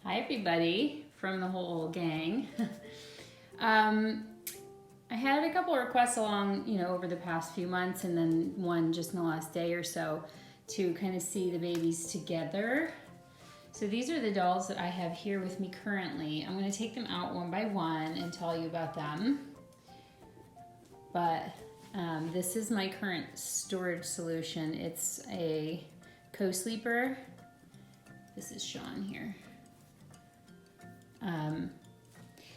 Hi everybody from the whole gang. I had a couple requests along, over the past few months, and then one just in the last day or so to kind of see the babies together. So these are the dolls that I have here with me currently. I'm going to take them out one by one and tell you about them. But this is my current storage solution. It's a co-sleeper. This is Shawn here.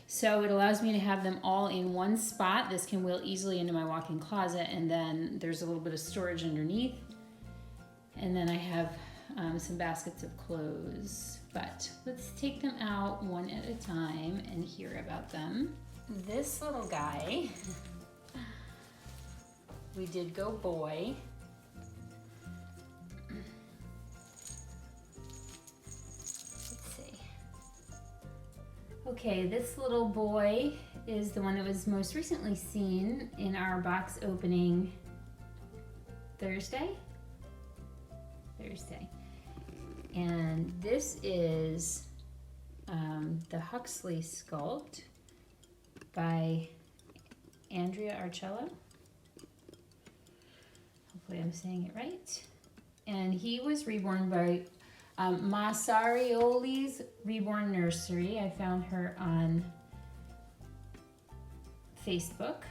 So it allows me to have them all in one spot. This can wheel easily into my walk-in closet, and then there's a little bit of storage underneath. And then I have some baskets of clothes. But let's take them out one at a time and hear about them. This little guy, we did go boy. Okay, this little boy is the one that was most recently seen in our box opening Thursday. And this is the Huxley sculpt by Andrea Arcello. Hopefully I'm saying it right. And he was reborn by Massarioli's Reborn Nursery. I found her on Facebook.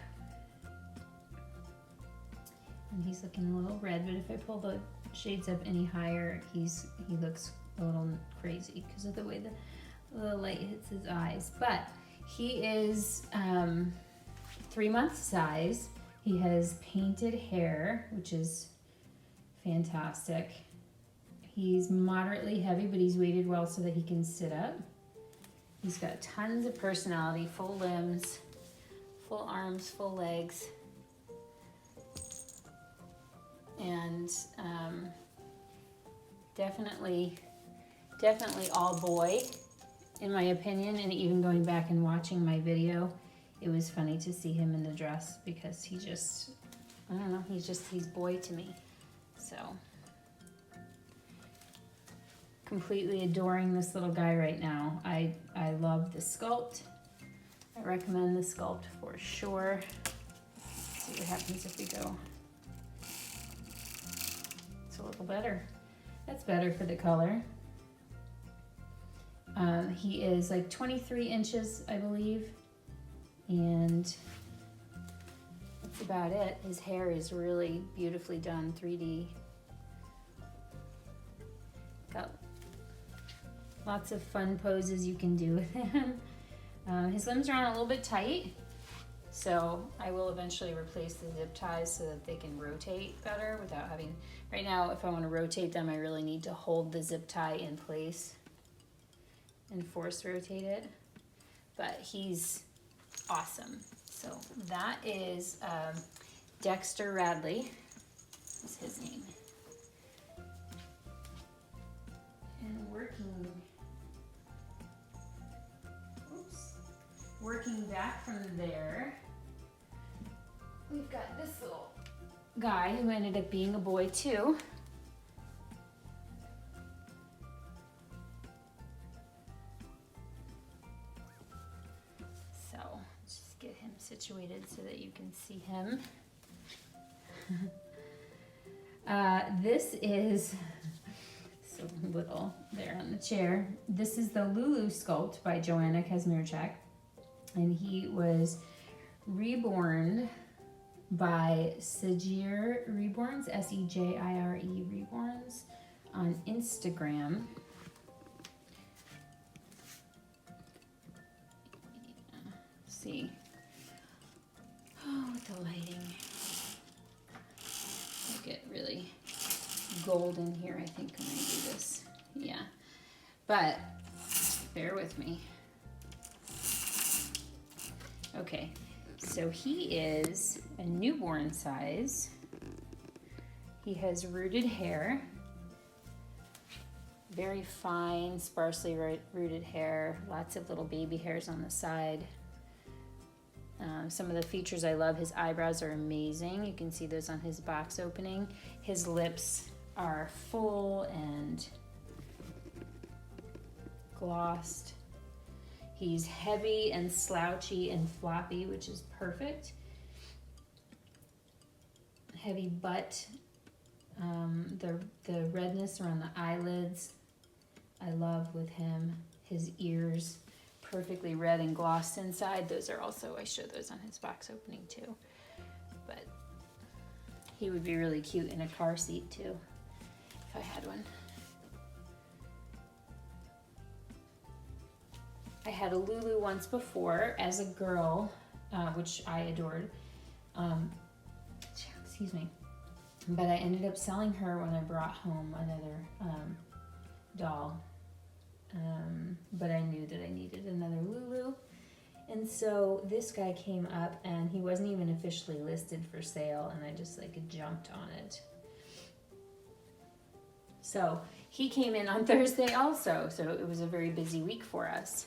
And he's looking a little red, but if I pull the shades up any higher, he looks a little crazy because of the way the light hits his eyes. But he is 3-month size. He has painted hair, which is fantastic. He's moderately heavy, but he's weighted well so that he can sit up. He's got tons of personality, full limbs, full arms, full legs. And definitely all boy, in my opinion. And even going back and watching my video, it was funny to see him in the dress because he just, I don't know, he's boy to me. So completely adoring this little guy right now. I love the sculpt. I recommend the sculpt for sure. Let's see what happens if we go. It's a little better. That's better for the color. He is like 23 inches, I believe. And that's about it. His hair is really beautifully done, 3D. Got lots of fun poses you can do with him. His limbs are on a little bit tight, so I will eventually replace the zip ties so that they can rotate better without having, right now if I want to rotate them I really need to hold the zip tie in place and force rotate it, but he's awesome. So that is Dexter Radley, is his name. And working back from there, we've got this little guy who ended up being a boy too. So just get him situated so that you can see him. This is so little there on the chair. This is the Lulu sculpt by Joanna Kazmierczak. And he was reborn by Sejire Reborns, Sejire Reborns, on Instagram. Let's see. Oh, with the lighting. I get really golden here, I think, when I do this. Yeah. But bear with me. Okay, so he is a newborn size. He has rooted hair, very fine, sparsely rooted hair, lots of little baby hairs on the side. Some of the features I love, his eyebrows are amazing. You can see those on his box opening. His lips are full and glossed. He's heavy and slouchy and floppy, which is perfect. Heavy butt. The redness around the eyelids, I love with him. His ears, perfectly red and glossed inside. Those are also, I showed those on his box opening too. But he would be really cute in a car seat too, if I had one. I had a Lulu once before as a girl, which I adored. Excuse me. But I ended up selling her when I brought home another doll. But I knew that I needed another Lulu. And so this guy came up and he wasn't even officially listed for sale, and I just like jumped on it. So he came in on Thursday also, so it was a very busy week for us.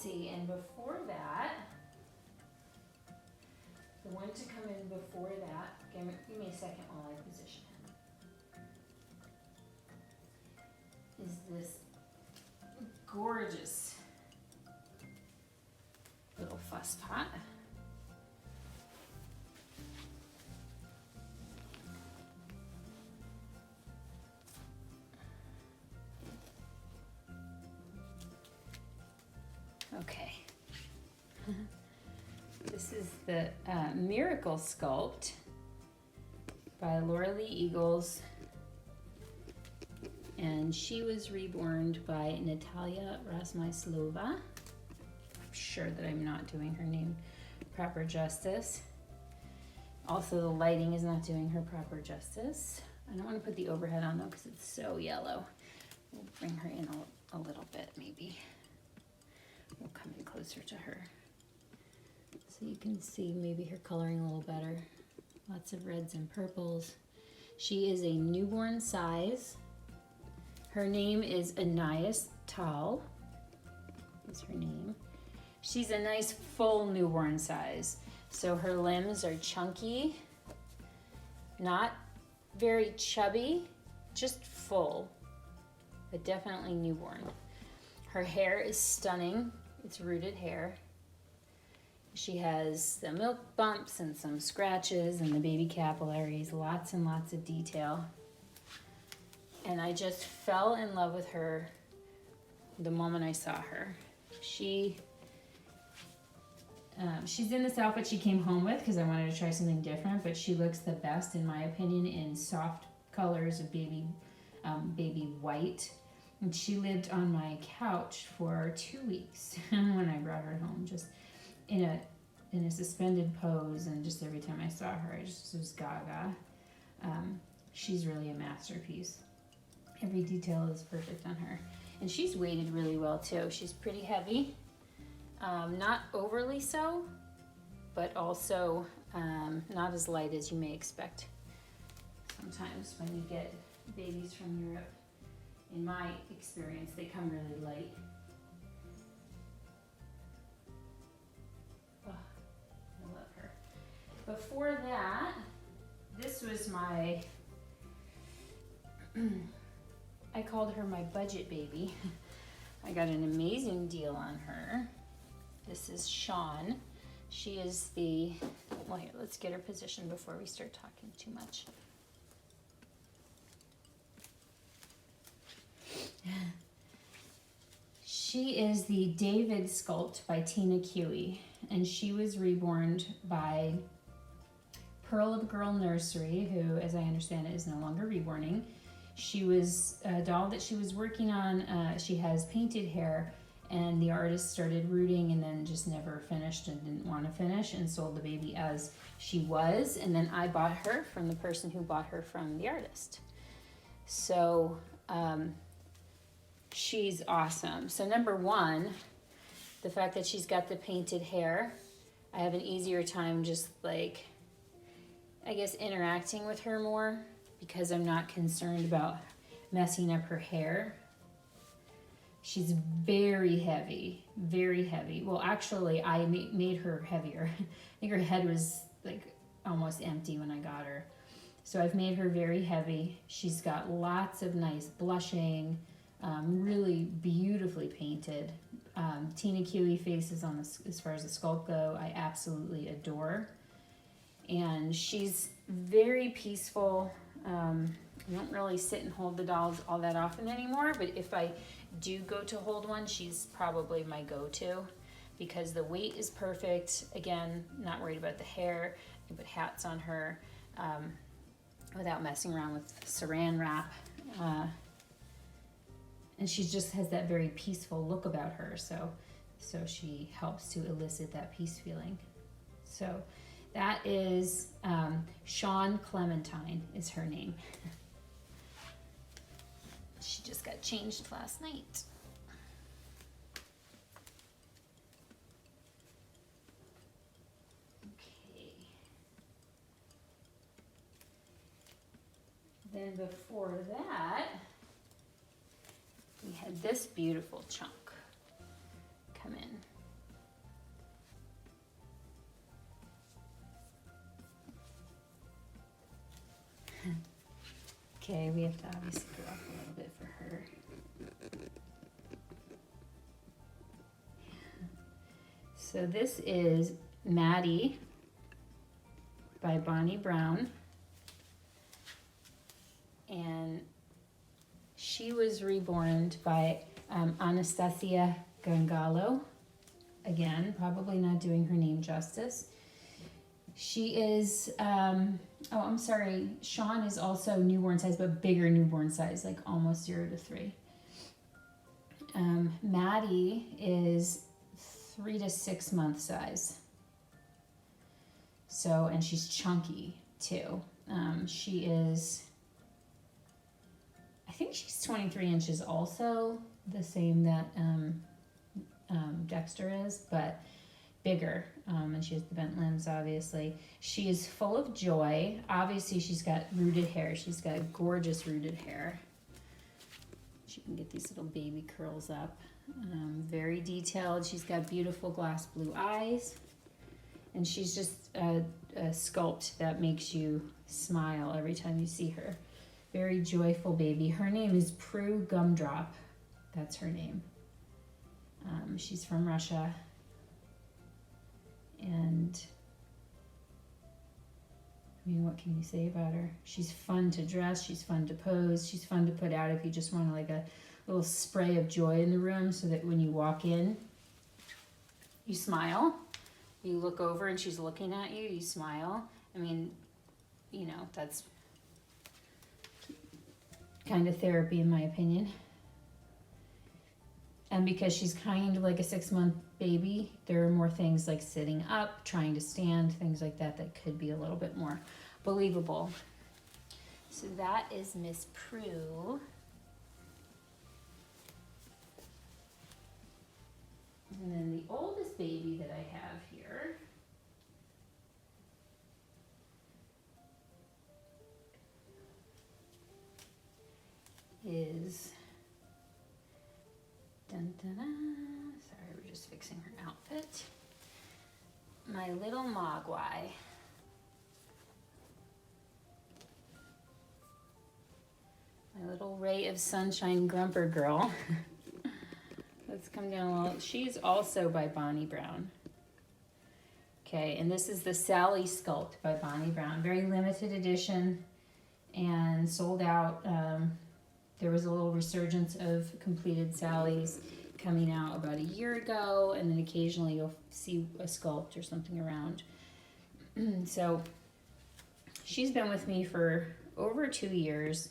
See, and before that, the one to come in before that, give me a second while I position him, is this gorgeous little fuss pot. Okay, this is the Miracle Sculpt by Ingles, and she was reborn by Natalia Razmyslova. I'm sure that I'm not doing her name proper justice. Also, the lighting is not doing her proper justice. I don't want to put the overhead on though because it's so yellow. We'll bring her in a little bit maybe. We'll come in closer to her so you can see maybe her coloring a little better. Lots of reds and purples. She is a newborn size. Her name is Anais Tal. Is her name. She's a nice full newborn size. So her limbs are chunky, not very chubby, just full, but definitely newborn. Her hair is stunning. It's rooted hair. She has the milk bumps and some scratches and the baby capillaries, lots and lots of detail. And I just fell in love with her the moment I saw her. She's in this outfit she came home with because I wanted to try something different, but she looks the best in my opinion in soft colors of baby white. And she lived on my couch for 2 weeks when I brought her home, just in a suspended pose, and just every time I saw her, I just was gaga. She's really a masterpiece. Every detail is perfect on her. And she's weighted really well too. She's pretty heavy, not overly so, but also not as light as you may expect sometimes when you get babies from Europe. In my experience, they come really light. Oh, I love her. Before that, this was my, I called her my budget baby. I got an amazing deal on her. This is Shawn. She is the, well here, let's get her positioned before we start talking too much. She is the David sculpt by Tina Kewy, and she was reborn by Pearl of Girl Nursery, who, as I understand it, is no longer reborning. She was a doll that she was working on. She has painted hair, and the artist started rooting and then just never finished and didn't want to finish and sold the baby as she was. And then I bought her from the person who bought her from the artist. So she's awesome. So number one, the fact that she's got the painted hair, I have an easier time just like, I guess, interacting with her more because I'm not concerned about messing up her hair. She's very heavy, very heavy. Well, actually, I made her heavier. I think her head was like almost empty when I got her. So I've made her very heavy. She's got lots of nice blushing, really beautifully painted. Tina Kewy faces on the, as far as the sculpt go, I absolutely adore. And she's very peaceful. I don't really sit and hold the dolls all that often anymore, but if I do go to hold one, she's probably my go-to because the weight is perfect. Again, not worried about the hair. I can put hats on her without messing around with saran wrap. And she just has that very peaceful look about her, so she helps to elicit that peace feeling. So that is Shawn Clementine is her name. She just got changed last night. Okay. Then before that, we had this beautiful chunk come in. Okay, we have to obviously go up a little bit for her. So this is Maddie by Bonnie Brown. And she was reborn by Anastasiya Gangalo. Again, probably not doing her name justice. She is, oh, I'm sorry, Shawn is also newborn size, but bigger newborn size, like almost 0 to 3. Maddie is 3 to 6 month size. So, and she's chunky too. She is, I think she's 23 inches also, the same that Dexter is, but bigger, and she has the bent limbs, obviously. She is full of joy. Obviously, she's got rooted hair. She's got gorgeous rooted hair. She can get these little baby curls up. Very detailed. She's got beautiful glass blue eyes, and she's just a sculpt that makes you smile every time you see her. Very joyful baby. Her name is Prue Gumdrop. That's her name. She's from Russia. And I mean, what can you say about her? She's fun to dress, she's fun to pose, she's fun to put out if you just want like a little spray of joy in the room so that when you walk in, you smile. You look over and she's looking at you, you smile. I mean, you know, that's kind of therapy in my opinion. And because she's kind of like a 6-month baby, there are more things like sitting up, trying to stand, things like that that could be a little bit more believable. So that is Miss Prue. And then the oldest baby that I have here is... Dun, dun, dun. Sorry, we're just fixing her outfit. My little Mogwai. My little ray of sunshine grumper girl. Let's come down a little. She's also by Bonnie Brown. Okay, and this is the Sally sculpt by Bonnie Brown. Very limited edition and sold out. There was a little resurgence of completed Sallys coming out about a year ago, and then occasionally you'll see a sculpt or something around. So she's been with me for over 2 years.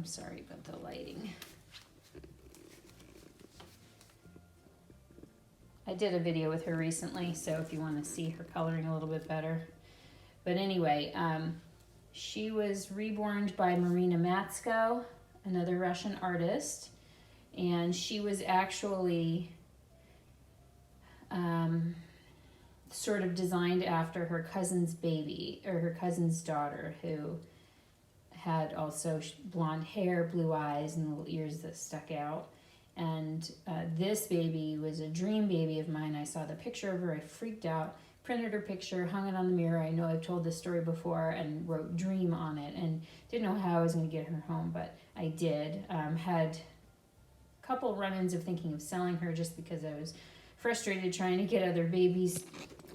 Sorry about the lighting. I did a video with her recently, so if you want to see her coloring a little bit better. But anyway, she was reborn by Marina Matsko, another Russian artist, and she was actually sort of designed after her cousin's baby, or her cousin's daughter, who had also blonde hair, blue eyes, and little ears that stuck out. And this baby was a dream baby of mine. I saw the picture of her, I freaked out printed her picture, hung it on the mirror. I know I've told this story before, and wrote dream on it, and didn't know how I was going to get her home, but I did. Had a couple run-ins of thinking of selling her just because I was frustrated trying to get other babies,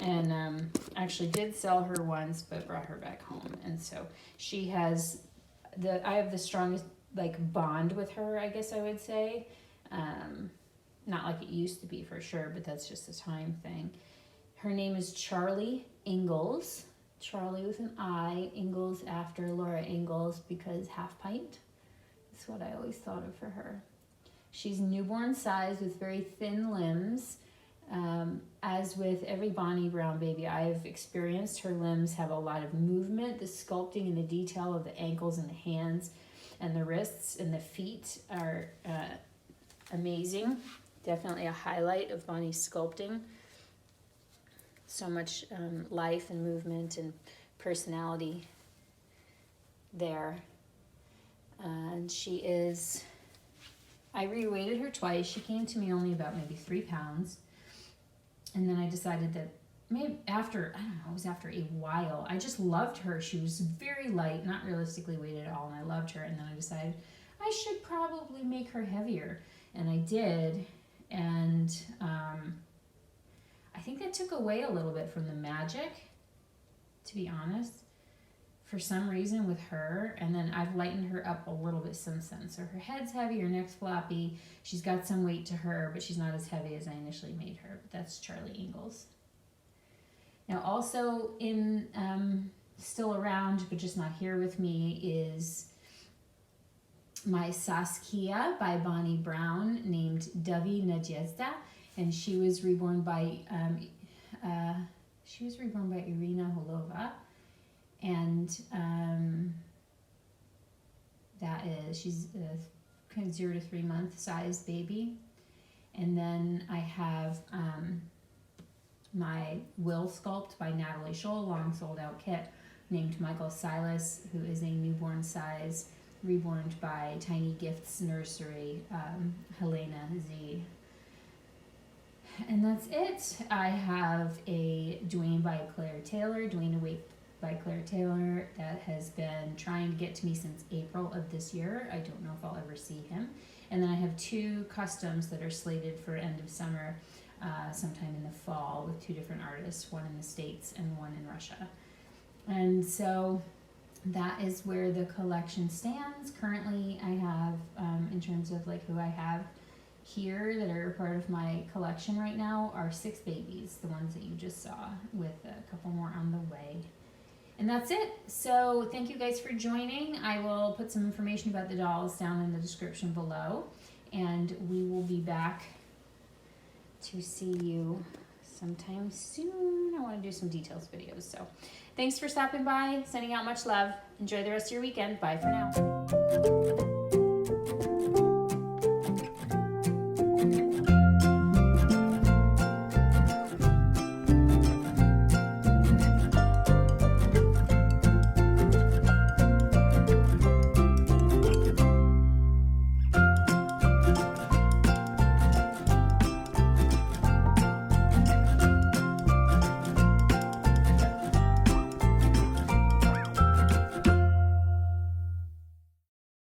and actually did sell her once, but brought her back home. And so she has I have the strongest like bond with her, I guess I would say. Not like it used to be for sure, but that's just a time thing. Her name is Charlie Ingles. Charlie with an I, Ingles after Laura Ingalls, because half pint. That's what I always thought of for her. She's newborn size with very thin limbs. As with every Bonnie Brown baby I've experienced, her limbs have a lot of movement. The sculpting and the detail of the ankles and the hands and the wrists and the feet are amazing. Definitely a highlight of Bonnie's sculpting. So much life and movement and personality there. And she is, I reweighted her twice. She came to me only about maybe 3 pounds. And then I decided that maybe after, I don't know, it was after a while, I just loved her. She was very light, not realistically weighted at all, and I loved her. And then I decided I should probably make her heavier. And I did. And I think that took away a little bit from the magic, to be honest, for some reason with her. And then I've lightened her up a little bit since then. So her head's heavy, her neck's floppy. She's got some weight to her, but she's not as heavy as I initially made her. But that's Charlie Ingles. Now also in, still around, but just not here with me, is my Saskia by Bonnie Brown, named Dovey Nadezhda, and she was reborn by Irina Holova, and she's a kind of 0 to 3 month size baby. And then I have my Will Sculpt by Natalie Scholl, long sold out kit, named Michael Silas, who is a newborn size, reborn by Tiny Gifts Nursery, Helena Z. And that's it. I have a Dwayne by Claire Taylor, Dwayne Awake by Claire Taylor, that has been trying to get to me since April of this year. I don't know if I'll ever see him. And then I have 2 customs that are slated for end of summer, sometime in the fall, with 2 different artists, one in the States and one in Russia. And so that is where the collection stands. Currently, I have, in terms of like who I have here that are part of my collection right now, are 6 babies, the ones that you just saw, with a couple more on the way. And that's it. So thank you guys for joining. I will put some information about the dolls down in the description below, and we will be back to see you sometime soon. I want to do some details videos. So thanks for stopping by. Sending out much love. Enjoy the rest of your weekend. Bye for now.